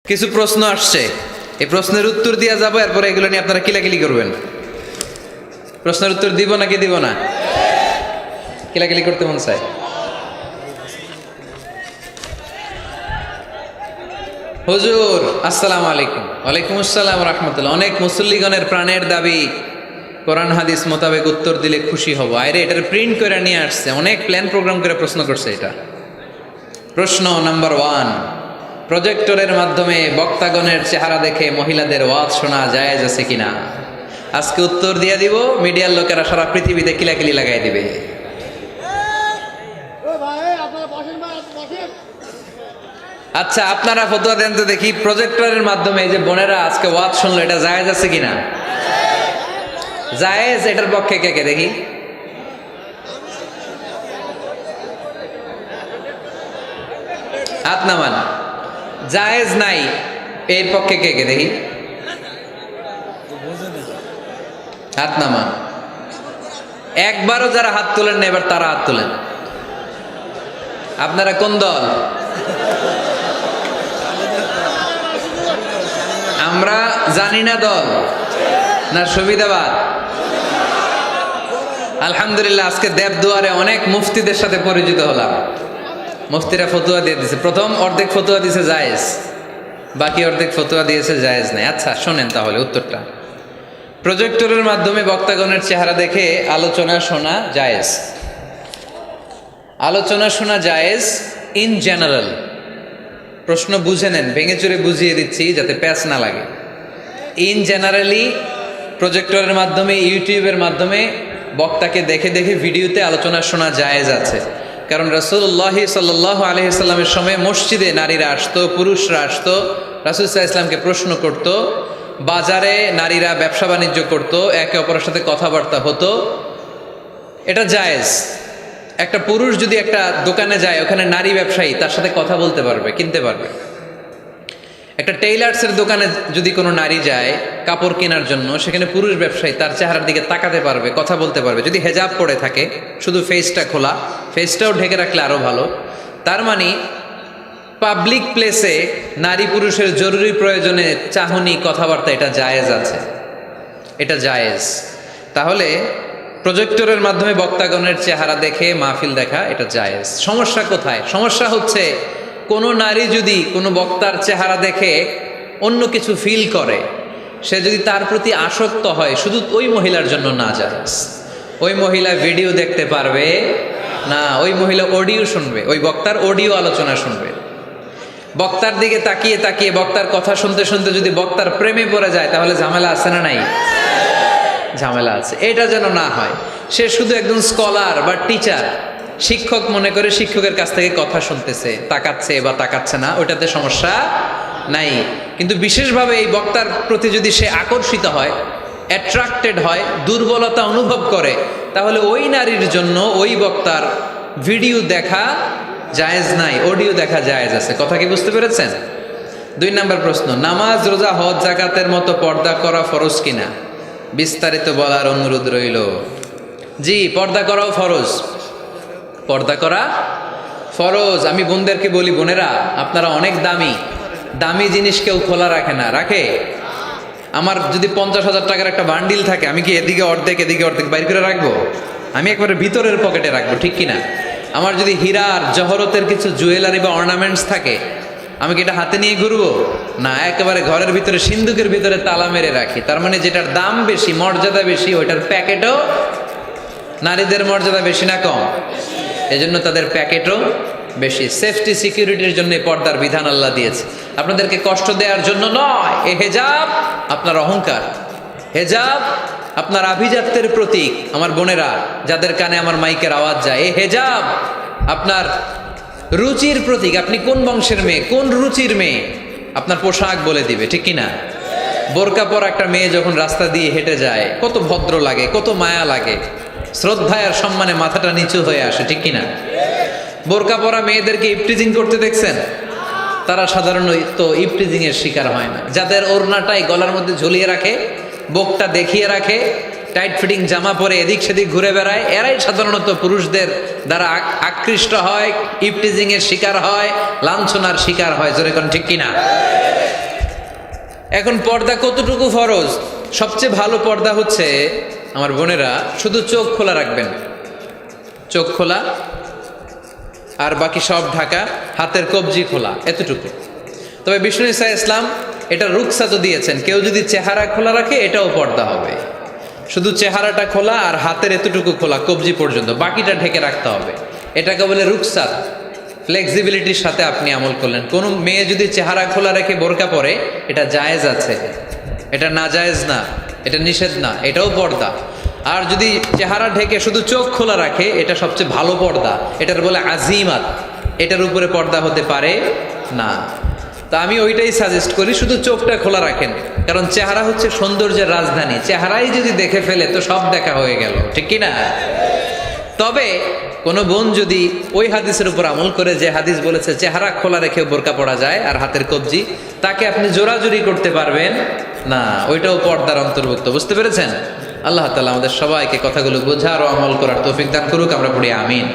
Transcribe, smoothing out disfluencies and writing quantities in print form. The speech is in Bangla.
কিছু প্রশ্ন আসছে, এই প্রশ্নের উত্তর দেওয়া যাবো, এরপরে এগুলো নিয়ে আপনারা কিলাকিলি করবেন। প্রশ্নের উত্তর দিব নাকি দিব না? কিলাকিলি করতে মন চায়। হুজুর আসসালামু আলাইকুম। ওয়ালাইকুম আসসালাম রাহমাতুল্লাহ। অনেক মুসল্লিগণের প্রাণের দাবি, কোরআন হাদিস মোতাবেক উত্তর দিলে খুশি হব। আরে এটার প্রিন্ট করে নিয়ে আসছে, অনেক প্ল্যান প্রোগ্রাম করে প্রশ্ন করছে। এটা প্রশ্ন নাম্বার 1, প্রজেক্টরের মাধ্যমে বক্তাগণের চেহারা দেখে মহিলাদের ওয়াজ শোনা জায়েজ আছে কিনা? আজকে উত্তর দিয়ে দিব, মিডিয়ার লোকেরা সারা পৃথিবীতে কিলাকিলি লাগাই দিবে। আচ্ছা আপনারা ফতোয়া দেন তো দেখি, প্রজেক্টরের মাধ্যমে এই যে বোনেরা আজকে ওয়াজ শুনলো, এটা জায়েজ আছে কিনা? জায়েজ, এটার পক্ষে কে কে দেখি? হাত নামান। জায়েজ নাই, এর পক্ষে কে কে দেখি? হাত নামান। একবারও যারা হাত তোলেন না, এবার তারা হাত তোলেন। আপনারা কোন দল? আমরা জানি না দল না সুবিধাবাদ। আলহামদুলিল্লাহ, আজকে দেবদুয়ারে অনেক মুফতিদের সাথে পরিচিত হলাম। মুফতিরা ফতুয়া দিয়ে দিয়েছে। প্রথম অর্ধেক ফতুয়া দিয়েছে জায়েজ, বাকি অর্ধেক ফতুয়া দিয়েছে জায়েজ নাই। আচ্ছা শোনেন তাহলে উত্তরটা। প্রজেক্টরের মাধ্যমে বক্তাগণের চেহারা দেখে আলোচনা শোনা জায়েজ। আলোচনা শোনা জায়েজ ইন জেনারেল। প্রশ্ন বুঝে নেন, ভেঙে চুরে বুঝিয়ে দিচ্ছি যাতে প্যাচ না লাগে। ইন জেনারেলি প্রজেক্টরের মাধ্যমে, ইউটিউবের মাধ্যমে বক্তাকে দেখে দেখে ভিডিওতে আলোচনা শোনা জায়েজ আছে। কারণ রাসূলুল্লাহ সাল্লাল্লাহু আলাইহি সাল্লামের সময় মসজিদে নারীরা আসতো, পুরুষরা আসতো, রাসূল সাল্লাল্লাহু আলাইহি সাল্লামকে প্রশ্ন করত। বাজারে নারীরা ব্যবসা বাণিজ্য করত, একে অপরের সাথে কথাবার্তা হতো, এটা জায়েজ। একটা পুরুষ যদি একটা দোকানে যায়, ওখানে নারী ব্যবসায়ী তার সাথে কথা বলতে পারবে, কিনতে পারবে। একটা টেইলার্সের দোকানে যদি কোনো নারী যায় কাপড় কেনার জন্য, সেখানে পুরুষ ব্যবসায়ী তার চেহারার দিকে তাকাতে পারবে, কথা বলতে পারবে, যদি হেজাব পরে থাকে, শুধু ফেসটা খোলা, ফেসটাও ঢেকে রাখলে আরো ভালো। তার মানে পাবলিক প্লেসে নারী পুরুষের জরুরি প্রয়োজনে চাহনি, কথাবার্তা, এটা জায়েজ আছে, এটা জায়েজ। তাহলে প্রজেক্টরের মাধ্যমে বক্তাগণের চেহারা দেখে মাহফিল দেখা, এটা জায়েজ। সমস্যা কোথায়? সমস্যা হচ্ছে কোনো নারী যদি কোনো বক্তার চেহারা দেখে অন্য কিছু ফিল করে, সে যদি তার প্রতি আসক্ত হয়, শুধু ওই মহিলার জন্য না জায়েজ। ওই মহিলা ভিডিও দেখতে পারবে না, ওই মহিলা অডিও শুনবে, ওই বক্তার অডিও আলোচনা শুনবে। বক্তার দিকে তাকিয়ে তাকিয়ে বক্তার কথা শুনতে শুনতে যদি বক্তার প্রেমে পড়ে যায়, তাহলে ঝামেলা আছে না নাই? ঝামেলা আছে। এটা যেন না হয়। সে শুধু একজন স্কলার বা টিচার, শিক্ষক মনে করে শিক্ষকের কাছ থেকে কথা শুনতেছে, তাকাচ্ছে বা তাকাচ্ছে না, ওটাতে সমস্যা নাই। কিন্তু বিশেষভাবে এই বক্তার প্রতি যদি সে আকর্ষিত হয়, অ্যাট্রাক্টেড হয়, দুর্বলতা অনুভব করে, তাহলে ওই নারীর জন্য ওই বক্তার ভিডিও দেখা জায়েজ নাই, অডিও দেখা জায়েজ আছে। কথা কি বুঝতে পেরেছেন? 2 নম্বর প্রশ্ন, নামাজ, রোজা, হজ, যাকাতের মতো পর্দা করা ফরজ কিনা? বিস্তারিত বলার অনুরোধ রইল। জি, পর্দা করাও ফরজ। পর্দা করা ফরজ। আমি বোনদেরকে বলি, বোনেরা আপনারা অনেক দামি, দামি জিনিস কেউ খোলা রাখে না। রাখে? আমার যদি 50,000 টাকার একটা বান্ডিল থাকে, আমি কি এদিকে অর্ধেক এদিকে অর্ধেক বাইর করে রাখবো? আমি একবারে ভিতরের পকেটে রাখবো, ঠিক কিনা? আমার যদি হীরার জহরতের কিছু জুয়েলারি বা অর্নামেন্টস থাকে, আমি কি এটা হাতে নিয়ে ঘুরবো? না, একেবারে ঘরের ভিতরে সিন্ধুকের ভিতরে তালা মেরে রাখি। তার মানে যেটার দাম বেশি, মর্যাদা বেশি, ওইটার প্যাকেটও, নারীদের মর্যাদা বেশি না কম? এজন্য তাদের প্যাকেটও বেশি। সেফটি সিকিউরিটির জন্য পর্দার বিধান আল্লাহ দিয়েছে, আপনাদেরকে কষ্ট দেওয়ার জন্য নয়। এ হেজাব আপনার অহংকার, হেজাব আপনার আভিজাত্যের প্রতীক। আমার বোনেরা যাদের কানে আমার মাইকের আওয়াজ যায়, এই হেজাব আপনার রুচির প্রতীক। আপনি কোন বংশের মেয়ে, কোন রুচির মেয়ে, আপনার পোশাক বলে দিবে, ঠিক কিনা? বোরকা পরা একটা মেয়ে যখন রাস্তা দিয়ে হেঁটে যায়, কত ভদ্র লাগে, কত মায়া লাগে, শ্রদ্ধায় আর সম্মানে মাথাটা নিচু হয়ে আসে, ঠিক কিনা? বোরকা পরা মেয়েদেরকে ইফটিজিং করতে দেখছেন? তারা সাধারণত ইফটিজিং এর শিকার হয় না। যাদের ওড়নাটাই গলার মধ্যে ঝুলিয়ে রাখে, বুকটা দেখিয়ে রাখে, টাইট ফিটিং জামা পরে এদিক সেদিক ঘুরে বেড়ায়, এরাই সাধারণত পুরুষদের দ্বারা আকৃষ্ট হয়, ইফটিজিং এর শিকার হয়, লাঞ্ছনার শিকার হয়। জোরে কোন ঠিক কিনা? এখন পর্দা কতটুকু ফরজ? সবচেয়ে ভালো পর্দা হচ্ছে আমার বোনেরা শুধু চোখ খোলা রাখবেন, চোখ খোলা আর বাকি সব ঢাকা, হাতের কবজি খোলা, এতটুকু। তবে বিষ্ণু ঈসা ইসলাম এটা রুকসাতো দিয়েছেন, কেউ যদি চেহারা খোলা রাখে এটাও পর্দা হবে। শুধু চেহারাটা খোলা আর হাতের এতটুকু খোলা কবজি পর্যন্ত, বাকিটা ঢেকে রাখতে হবে। এটাকে বলে রুকসাত। ফ্লেক্সিবিলিটির সাথে আপনি আমল করলেন। কোনো মেয়ে যদি চেহারা খোলা রেখে বোরকা পরে, এটা জায়েজ আছে, এটা না জায়েজ না, এটা নিষেধ না, এটাও পর্দা। আর যদি চেহারা ঢেকে শুধু চোখ খোলা রাখে, এটা সবচেয়ে ভালো পর্দা, এটার বলে আজিমাত, এটার উপরে পর্দা হতে পারে না। তা আমি ওইটাই সাজেস্ট করি, শুধু চোখটা খোলা রাখেন, কারণ চেহারা হচ্ছে সৌন্দর্যের রাজধানী। চেহারাই যদি দেখে ফেলে তো সব দেখা হয়ে গেল, ঠিক কি না? তবে কোনো বোন যদি ওই হাদিসের উপর আমল করে, যে হাদিস বলেছে চেহারা খোলা রেখে বোরকা পরা যায় আর হাতের কবজি, তাকে আপনি জোরাজুরি করতে পারবেন না, ওইটাও পর্দার অন্তর্ভুক্ত। বুঝতে পেরেছেন? আল্লাহ তাআলা আমাদের সবাইকে কথাগুলো বোঝার ও আমল করার তৌফিক দান করুক। আমরা পড়ি আমিন।